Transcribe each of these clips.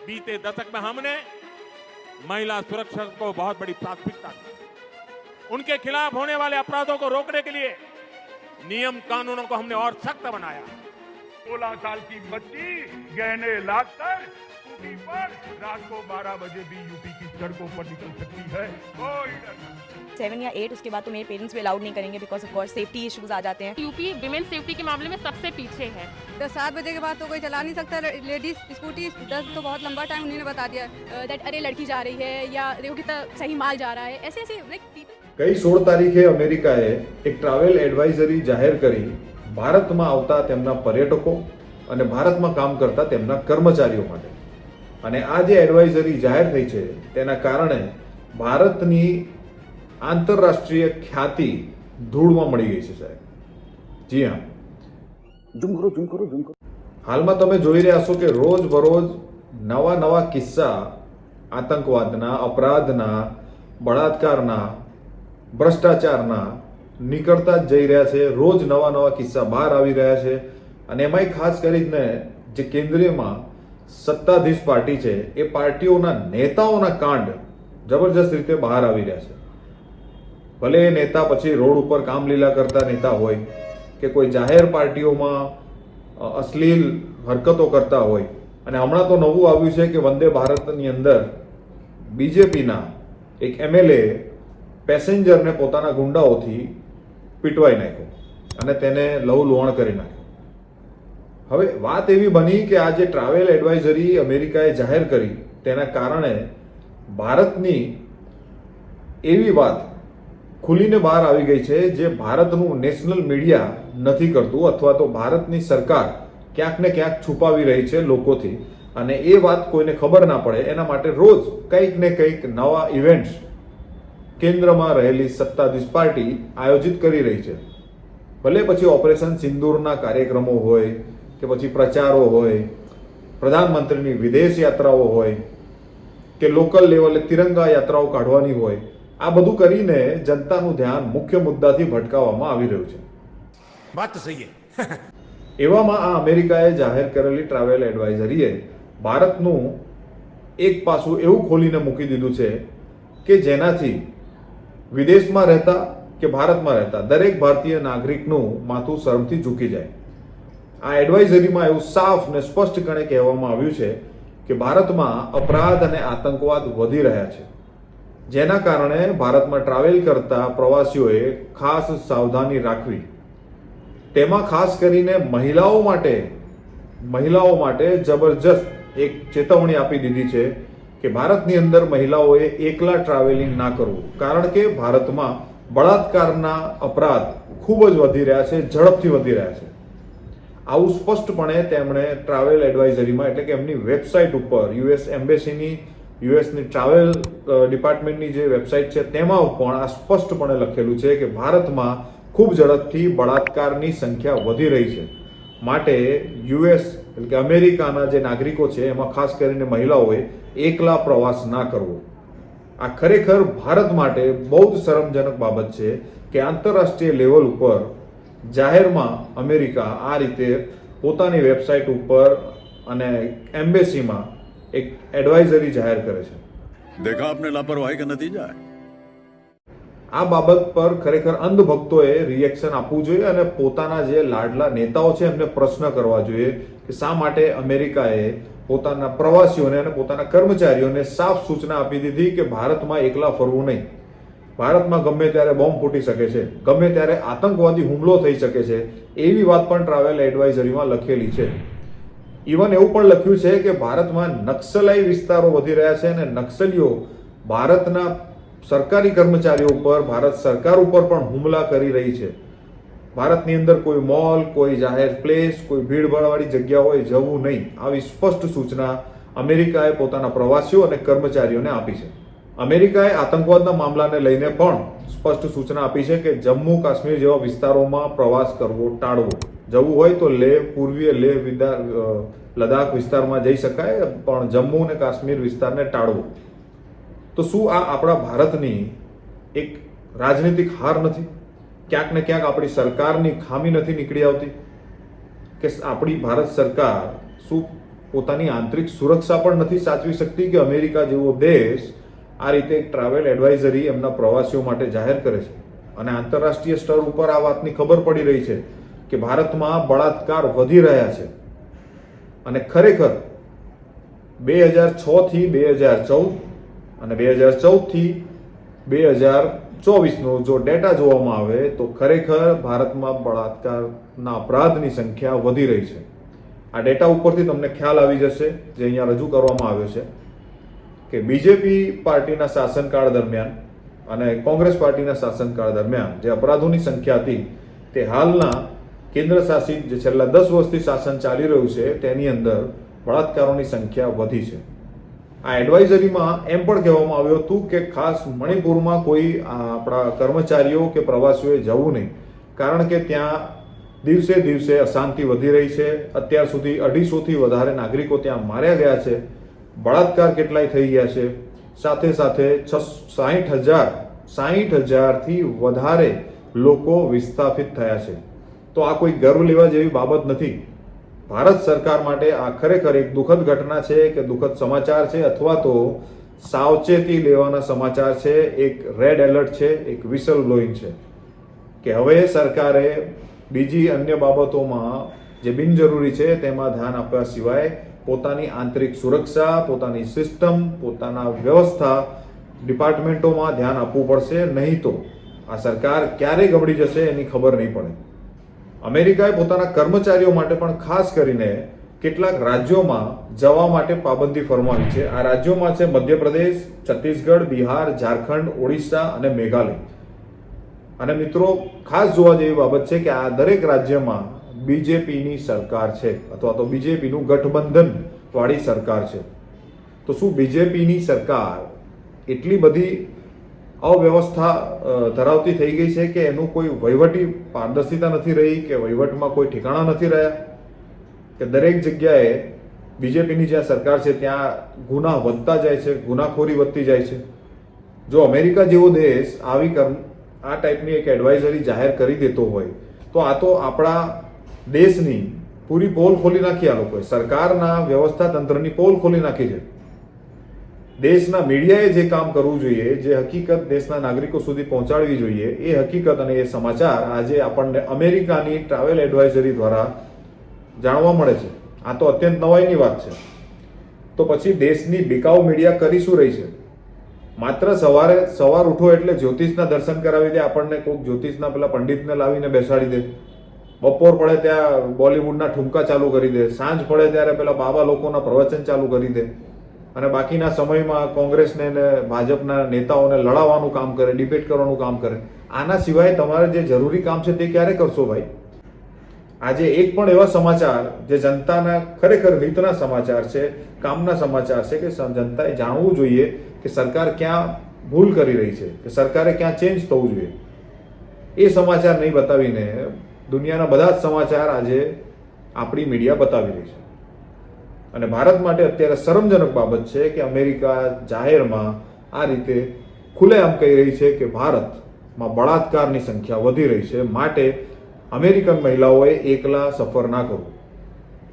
बीते दशक में हमने महिला सुरक्षा को बहुत बड़ी प्राथमिकता दी। उनके खिलाफ होने वाले अपराधों को रोकने के लिए नियम कानूनों को हमने और सख्त बनाया। 16 साल की बच्ची गहने लाकर स्कूटी पर रात को 12 बजे भी यूपी की सड़कों पर निकल सकती है, कोई डर नहीं। 7 या 8 उसके बाद तो मेरे पेरेंट्स भी अलाउड नहीं करेंगे because of course safety issues आ जाते हैं। यूपी विमेन सेफ्टी के मामले में सबसे पीछे है। 7 बजे के बाद तो कोई चला नहीं सकता लेडीज स्कूटी। 10 तो बहुत लंबा टाइम उन्होंने बता दिया दैट अरे लड़की जा रही है या देखो कितना सही माल जा रहा है, ऐसे ऐसे लाइक ગઈ 16 તારીખે અમેરિકાએ એક ટ્રાવેલ એડવાઇઝરી જાહેર કરી ભારતમાં આવતા તેમના પર્યટકો અને ભારતમાં કામ કરતા તેમના કર્મચારીઓ માટે. અને આ જે એડવાઇઝરી જાહેર થઈ છે તેના કારણે ભારતની આંતરરાષ્ટ્રીય ખ્યાતિ ધૂળમાં મળી ગઈ છે સાહેબ. જી હા, હાલમાં તમે જોઈ રહ્યા છો કે રોજ બરોજ નવા નવા કિસ્સા આતંકવાદના, અપરાધના, બળાત્કારના, ભ્રષ્ટાચારના નીકળતા જ જઈ રહ્યા છે. રોજ નવા નવા કિસ્સા બહાર આવી રહ્યા છે. અને એમાંય ખાસ કરીને જે કેન્દ્રીયમાં સત્તાધીશ પાર્ટી છે એ પાર્ટીઓના નેતાઓના કાંડ જબરજસ્ત રીતે બહાર આવી રહ્યા છે. ભલે એ નેતા પછી રોડ ઉપર કામલીલા કરતા નેતા હોય કે કોઈ જાહેર પાર્ટીઓમાં અશ્લીલ હરકતો કરતા હોય. અને હમણાં તો નવું આવ્યું છે કે વંદે ભારતની અંદર બીજેપીના એક એમએલએ પેસેન્જરને પોતાના ગુંડાઓથી પીટવાઈ નાખ્યો અને તેને લહુલુહાણ કરી નાખ્યો. હવે વાત એવી બની કે આ જે ટ્રાવેલ એડવાઇઝરી અમેરિકાએ જાહેર કરી તેના કારણે ભારતની એવી વાત ખુલીને બહાર આવી ગઈ છે જે ભારતનું નેશનલ મીડિયા નથી કરતું અથવા તો ભારતની સરકાર ક્યાંક ને ક્યાંક છુપાવી રહી છે લોકોથી. અને એ વાત કોઈને ખબર ના પડે એના માટે રોજ કંઈક ને કંઈક નવા ઇવેન્ટ્સ કેન્દ્રમાં રહેલી સત્તાધીશ પાર્ટી આયોજિત કરી રહી છે. ભલે પછી ઓપરેશન સિંદૂરના કાર્યક્રમો હોય કે પછી પ્રચારો હોય, પ્રધાનમંત્રીની વિદેશ યાત્રાઓ હોય કે લોકલ લેવલે તિરંગા યાત્રાઓ કાઢવાની હોય, આ બધું કરીને જનતાનું ધ્યાન મુખ્ય મુદ્દાથી ભટકાવવામાં આવી રહ્યું છે. बात तो सही है। એવામાં આ અમેરિકાએ જાહેર કરેલી ટ્રાવેલ એડવાઇઝરીએ ભારતનું એક પાસું એવું ખોલીને મૂકી દીધું છે કે જેનાથી વિદેશમાં રહેતા કે ભારતમાં રહેતા દરેક ભારતીય નાગરિકનું માથું શરમથી ઝૂકી જાય. આ એડવાઇઝરીમાં એવું સાફ ને સ્પષ્ટપણે કહેવામાં આવ્યું છે કે ભારતમાં અપરાધ અને આતંકવાદ વધી રહ્યા છે, જેના કારણે ભારતમાં ટ્રાવેલ કરતા પ્રવાસીઓએ ખાસ સાવધાની રાખવી. તેમાં ખાસ કરીને મહિલાઓ માટે જબરજસ્ત એક ચેતવણી આપી દીધી છે કે ભારતની અંદર મહિલાઓએ એકલા ટ્રાવેલિંગ ના કરવું, કારણ કે ભારતમાં બળાત્કારના અપરાધ ખૂબ જ વધી રહ્યા છે, ઝડપથી વધી રહ્યા છે. આવું સ્પષ્ટપણે તેમણે ટ્રાવેલ એડવાઇઝરીમાં એટલે કે એમની વેબસાઇટ ઉપર યુએસ એમ્બેસીની યુએસની ટ્રાવેલ ડિપાર્ટમેન્ટની જે વેબસાઇટ છે તેમાં પણ આ સ્પષ્ટપણે લખેલું છે કે ભારતમાં ખૂબ ઝડપથી બળાત્કારની સંખ્યા વધી રહી છે. માટે યુએસ એટલે કે અમેરિકાના જે નાગરિકો છે એમાં ખાસ કરીને મહિલાઓએ એકલા પ્રવાસ ના કરવો. આ ખરેખર ભારત માટે બહુ જ શરમજનક બાબત છે કે આંતરરાષ્ટ્રીય લેવલ ઉપર જાહેરમાં અમેરિકા આ રીતે પોતાની વેબસાઇટ ઉપર અને એમ્બેસીમાં એક એડવાઇઝરી જાહેર કરે છે. देखा आपने लापरवाही का नतीजा है. આ બાબત પર ખરેખર અંધભક્તોએ રિએક્શન આપવું જોઈએ અને પોતાના જે લાડલા નેતાઓ છે એમને પ્રશ્ન કરવા જોઈએ કે શા માટે અમેરિકાએ પોતાના પ્રવાસીઓને અને પોતાના કર્મચારીઓને સાફ સૂચના આપી દીધી કે ભારતમાં એકલા ફરવું નહીં. ભારતમાં ગમે ત્યારે બોમ્બ ફૂટી શકે છે, ગમે ત્યારે આતંકવાદી હુમલો થઈ શકે છે, એવી વાત પણ ટ્રાવેલ એડવાઇઝરીમાં લખેલી છે. ઇવન એવું પણ લખ્યું છે કે ભારતમાં નક્સલાઈ વિસ્તારો વધી રહ્યા છે અને નક્સલીઓ ભારતના સરકારી કર્મચારીઓ ઉપર, ભારત સરકાર ઉપર પણ હુમલા કરી રહી છે. ભારતની અંદર કોઈ મોલ, કોઈ જાહેર પ્લેસ, કોઈ ભીડભાડવાળી જગ્યાઓએ જવું નહીં, આવી સ્પષ્ટ સૂચના અમેરિકાએ પોતાના પ્રવાસીઓ અને કર્મચારીઓને આપી છે. અમેરિકાએ આતંકવાદના મામલાને લઈને પણ સ્પષ્ટ સૂચના આપી છે કે જમ્મુ કાશ્મીર જેવા વિસ્તારોમાં પ્રવાસ કરવો ટાળવો. જવું હોય તો પૂર્વીય લદ્દાખ વિસ્તારમાં જઈ શકાય, પણ જમ્મુ અને કાશ્મીર વિસ્તારને ટાળવો. તો શું આ આપણા ભારતની એક રાજનીતિક હાર નથી? ક્યાંક ને ક્યાંક આપણી સરકારની ખામી નથી નીકળી આવતી કે આપણી ભારત સરકાર શું પોતાની આંતરિક સુરક્ષા પણ નથી સાચવી શકતી કે અમેરિકા જેવો દેશ આ રીતે ટ્રાવેલ એડવાઇઝરી એમના પ્રવાસીઓ માટે જાહેર કરે છે. અને આંતરરાષ્ટ્રીય સ્તર ઉપર આ વાતની ખબર પડી રહી છે કે ભારતમાં બળાત્કાર વધી રહ્યા છે. અને ખરેખર 2006 થી 2014 અને 2014 થી 2024 નો જો ડેટા જોવામાં આવે તો ખરેખર ભારતમાં બળાત્કારના અપરાધની સંખ્યા વધી રહી છે. આ ડેટા ઉપરથી તમને ખ્યાલ આવી જશે જે અહીંયા રજૂ કરવામાં આવ્યો છે કે બીજેપી પાર્ટીના શાસનકાળ દરમિયાન અને કોંગ્રેસ પાર્ટીના શાસનકાળ દરમિયાન જે અપરાધોની સંખ્યા હતી તે હાલના કેન્દ્ર શાસિત જે છેલ્લા 10 વર્ષથી શાસન ચાલી રહ્યું છે તેની અંદર બળાત્કારોની સંખ્યા વધી છે. આ એડવાઇઝરીમાં એમ પણ કહેવામાં આવ્યું હતું કે ખાસ મણિપુરમાં કોઈ આપણા કર્મચારીઓ કે પ્રવાસીઓએ જવું નહીં, કારણ કે ત્યાં દિવસે દિવસે અશાંતિ વધી રહી છે. અત્યાર સુધી 250થી વધારે નાગરિકો ત્યાં માર્યા ગયા છે, બળાત્કાર કેટલાય થઈ ગયા છે, સાથે સાથે 60,000થી વધારે લોકો વિસ્થાપિત થયા છે. તો આ કોઈ ગર્વ લેવા જેવી બાબત નથી. ભારત સરકાર માટે આ ખરેખર એક દુઃખદ ઘટના છે કે દુઃખદ સમાચાર છે, અથવા તો સાવચેતી લેવાના સમાચાર છે. એક રેડ એલર્ટ છે, એક વિસલ બ્લોઈંગ છે કે હવે સરકારે બીજી અન્ય બાબતોમાં જે બિનજરૂરી છે તેમાં ધ્યાન આપ્યા સિવાય પોતાની આંતરિક સુરક્ષા, પોતાની સિસ્ટમ, પોતાના વ્યવસ્થા ડિપાર્ટમેન્ટોમાં ધ્યાન આપવું પડશે. નહીં તો આ સરકાર ક્યારે ગબડી જશે એની ખબર નહીં પડે. અમેરિકાએ પોતાના કર્મચારીઓ માટે પણ ખાસ કરીને કેટલાક રાજ્યોમાં જવા માટે પાબંદી ફરમાવી છે. આ રાજ્યોમાં છે મધ્યપ્રદેશ, છત્તીસગઢ, બિહાર, ઝારખંડ, ઓડિશા અને મેઘાલય. અને મિત્રો, ખાસ જોવા જેવી બાબત છે કે આ દરેક રાજ્યમાં બીજેપીની સરકાર છે અથવા તો બીજેપીનું ગઠબંધન વાળી સરકાર છે. તો શું બીજેપીની સરકાર એટલી બધી અવ્યવસ્થા ધરાવતી થઈ ગઈ છે કે એનું કોઈ વહીવટી પારદર્શિતા નથી રહી, કે વહીવટમાં કોઈ ઠેકાણા નથી રહ્યા, કે દરેક જગ્યાએ બીજેપીની જ્યાં સરકાર છે ત્યાં ગુના વધતા જાય છે, ગુનાખોરી વધતી જાય છે. જો અમેરિકા જેવો દેશ આ ટાઈપની એક એડવાઇઝરી જાહેર કરી દેતો હોય તો આ તો આપણા દેશની પૂરી પોલ ખોલી નાખી. આ લોકોએ સરકારના વ્યવસ્થા તંત્રની પોલ ખોલી નાખી છે. દેશના મીડિયાએ જે કામ કરવું જોઈએ, જે હકીકત દેશના નાગરિકો સુધી પહોંચાડવી જોઈએ, એ હકીકત અને એ સમાચાર આજે આપણને અમેરિકાની ટ્રાવેલ એડવાઇઝરી દ્વારા જાણવા મળે છે. આ તો અત્યંત નવાઈની વાત છે. તો પછી દેશની બિકાઉ મીડિયા કરી શું રહી છે? માત્ર સવાર ઉઠો એટલે જ્યોતિષના દર્શન કરાવી દે આપણને, કોઈક જ્યોતિષના પેલા પંડિતને લાવીને બેસાડી દે. બપોર પડે ત્યાં બોલિવૂડના ઠુમકા ચાલુ કરી દે, સાંજ પડે ત્યારે પેલા બાબા લોકોના પ્રવચન ચાલુ કરી દે, અને બાકીના સમયમાં કોંગ્રેસને ને ભાજપના નેતાઓને લડાવવાનું કામ કરે, ડિબેટ કરવાનું કામ કરે. આના સિવાય તમારે જે જરૂરી કામ છે તે ક્યારે કરશો ભાઈ? આજે એક પણ એવા સમાચાર જે જનતાના ખરેખર હિતના સમાચાર છે, કામના સમાચાર છે, કે જનતાએ જાણવું જોઈએ કે સરકાર ક્યાં ભૂલ કરી રહી છે, કે સરકારે ક્યાં ચેન્જ થવું જોઈએ, એ સમાચાર નહીં બતાવીને દુનિયાના બધા જ સમાચાર આજે આપણી મીડિયા બતાવી રહી છે. અને ભારત માટે અત્યારે શરમજનક બાબત છે કે અમેરિકા જાહેરમાં આ રીતે ખુલ્લેઆમ કહી રહી છે કે ભારતમાં બળાત્કારની સંખ્યા વધી રહી છે, માટે અમેરિકન મહિલાઓએ એકલા સફર ના કરવું.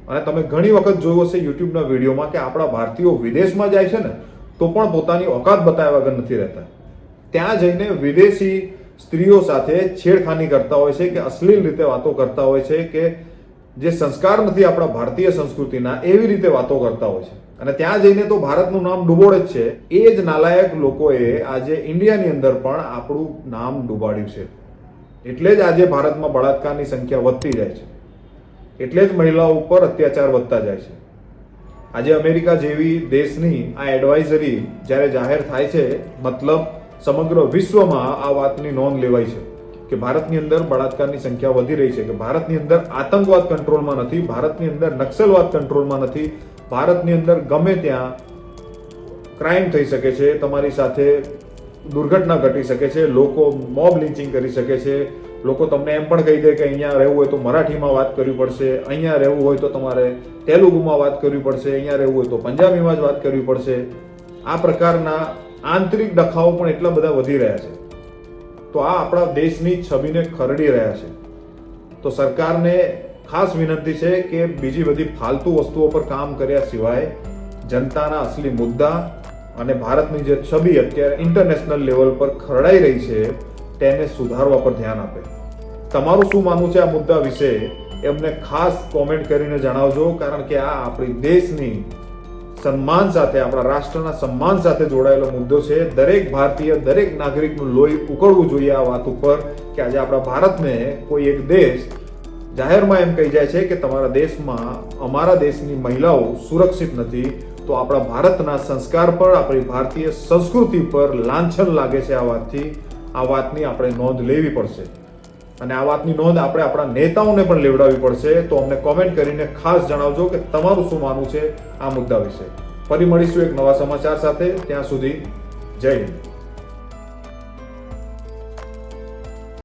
અને તમે ઘણી વખત જોયું હશે યુટ્યુબના વિડીયોમાં કે આપણા ભારતીયો વિદેશમાં જાય છે ને તો પણ પોતાની ઓકાત બતાવ્યા વગર નથી રહેતા. ત્યાં જઈને વિદેશી સ્ત્રીઓ સાથે છેડખાની કરતા હોય છે, કે અશ્લીલ રીતે વાતો કરતા હોય છે, કે જે સંસ્કાર નથી આપણા ભારતીય સંસ્કૃતિના એવી રીતે વાતો કરતા હોય છે. અને ત્યાં જઈને તો ભારતનું નામ ડૂબોળે જ છે. એ જ નાલાયક લોકોએ આજે ઇન્ડિયાની અંદર પણ આપણું નામ ડૂબાડ્યું છે. એટલે જ આજે ભારતમાં બળાત્કારની સંખ્યા વધતી જાય છે, એટલે જ મહિલાઓ ઉપર અત્યાચાર વધતા જાય છે. આજે અમેરિકા જેવી દેશની આ એડવાઇઝરી જ્યારે જાહેર થાય છે, મતલબ સમગ્ર વિશ્વમાં આ વાતની નોંધ લેવાય છે કે ભારતની અંદર બળાત્કારની સંખ્યા વધી રહી છે, કે ભારતની અંદર આતંકવાદ કંટ્રોલમાં નથી, ભારતની અંદર નક્સલવાદ કંટ્રોલમાં નથી, ભારતની અંદર ગમે ત્યાં ક્રાઇમ થઈ શકે છે, તમારી સાથે દુર્ઘટના ઘટી શકે છે, લોકો મોબ લિન્ચિંગ કરી શકે છે, લોકો તમને એમ પણ કહી દે કે અહીંયા રહેવું હોય તો મરાઠીમાં વાત કરવી પડશે, અહીંયા રહેવું હોય તો તમારે તેલુગુમાં વાત કરવી પડશે, અહીંયા રહેવું હોય તો પંજાબીમાં જ વાત કરવી પડશે. આ પ્રકારના આંતરિક ડખાઓ પણ એટલા બધા વધી રહ્યા છે. તો આ આપણા દેશની છબીને ખરડી રહ્યા છે. તો સરકારને ખાસ વિનંતી છે કે બીજી બધી ફાલતુ વસ્તુઓ પર કામ કર્યા સિવાય જનતાના અસલી મુદ્દા અને ભારતની જે છબી અત્યારે ઇન્ટરનેશનલ લેવલ પર ખરડાઈ રહી છે તેને સુધારવા પર ધ્યાન આપે. તમારું શું માનવું છે આ મુદ્દા વિશે એમને ખાસ કોમેન્ટ કરીને જણાવજો, કારણ કે આ આપણી દેશની સન્માન સાથે, આપણા રાષ્ટ્રના સન્માન સાથે જોડાયેલો મુદ્દો છે. દરેક ભારતીય, દરેક નાગરિકનું લોહી ઉકળવું જોઈએ આ વાત ઉપર કે આજે આપણા ભારતને કોઈ એક દેશ જાહેરમાં એમ કહી જાય છે કે તમારા દેશમાં, અમારા દેશની મહિલાઓ સુરક્ષિત નથી, તો આપણા ભારતના સંસ્કાર પર, આપણી ભારતીય સંસ્કૃતિ પર લાંછન લાગે છે આ વાતથી. આ વાતની આપણે નોંધ લેવી પડશે અને આ વાતની નોંધ આપણે આપણા નેતાઓને પણ લેવડાવવી પડશે. તો અમને કોમેન્ટ કરીને ખાસ જણાવજો કે તમારું શું માનવું છે આ મુદ્દા વિશે. ફરી મળીશું એક નવા સમાચાર સાથે. ત્યાં સુધી જય હિન્દ.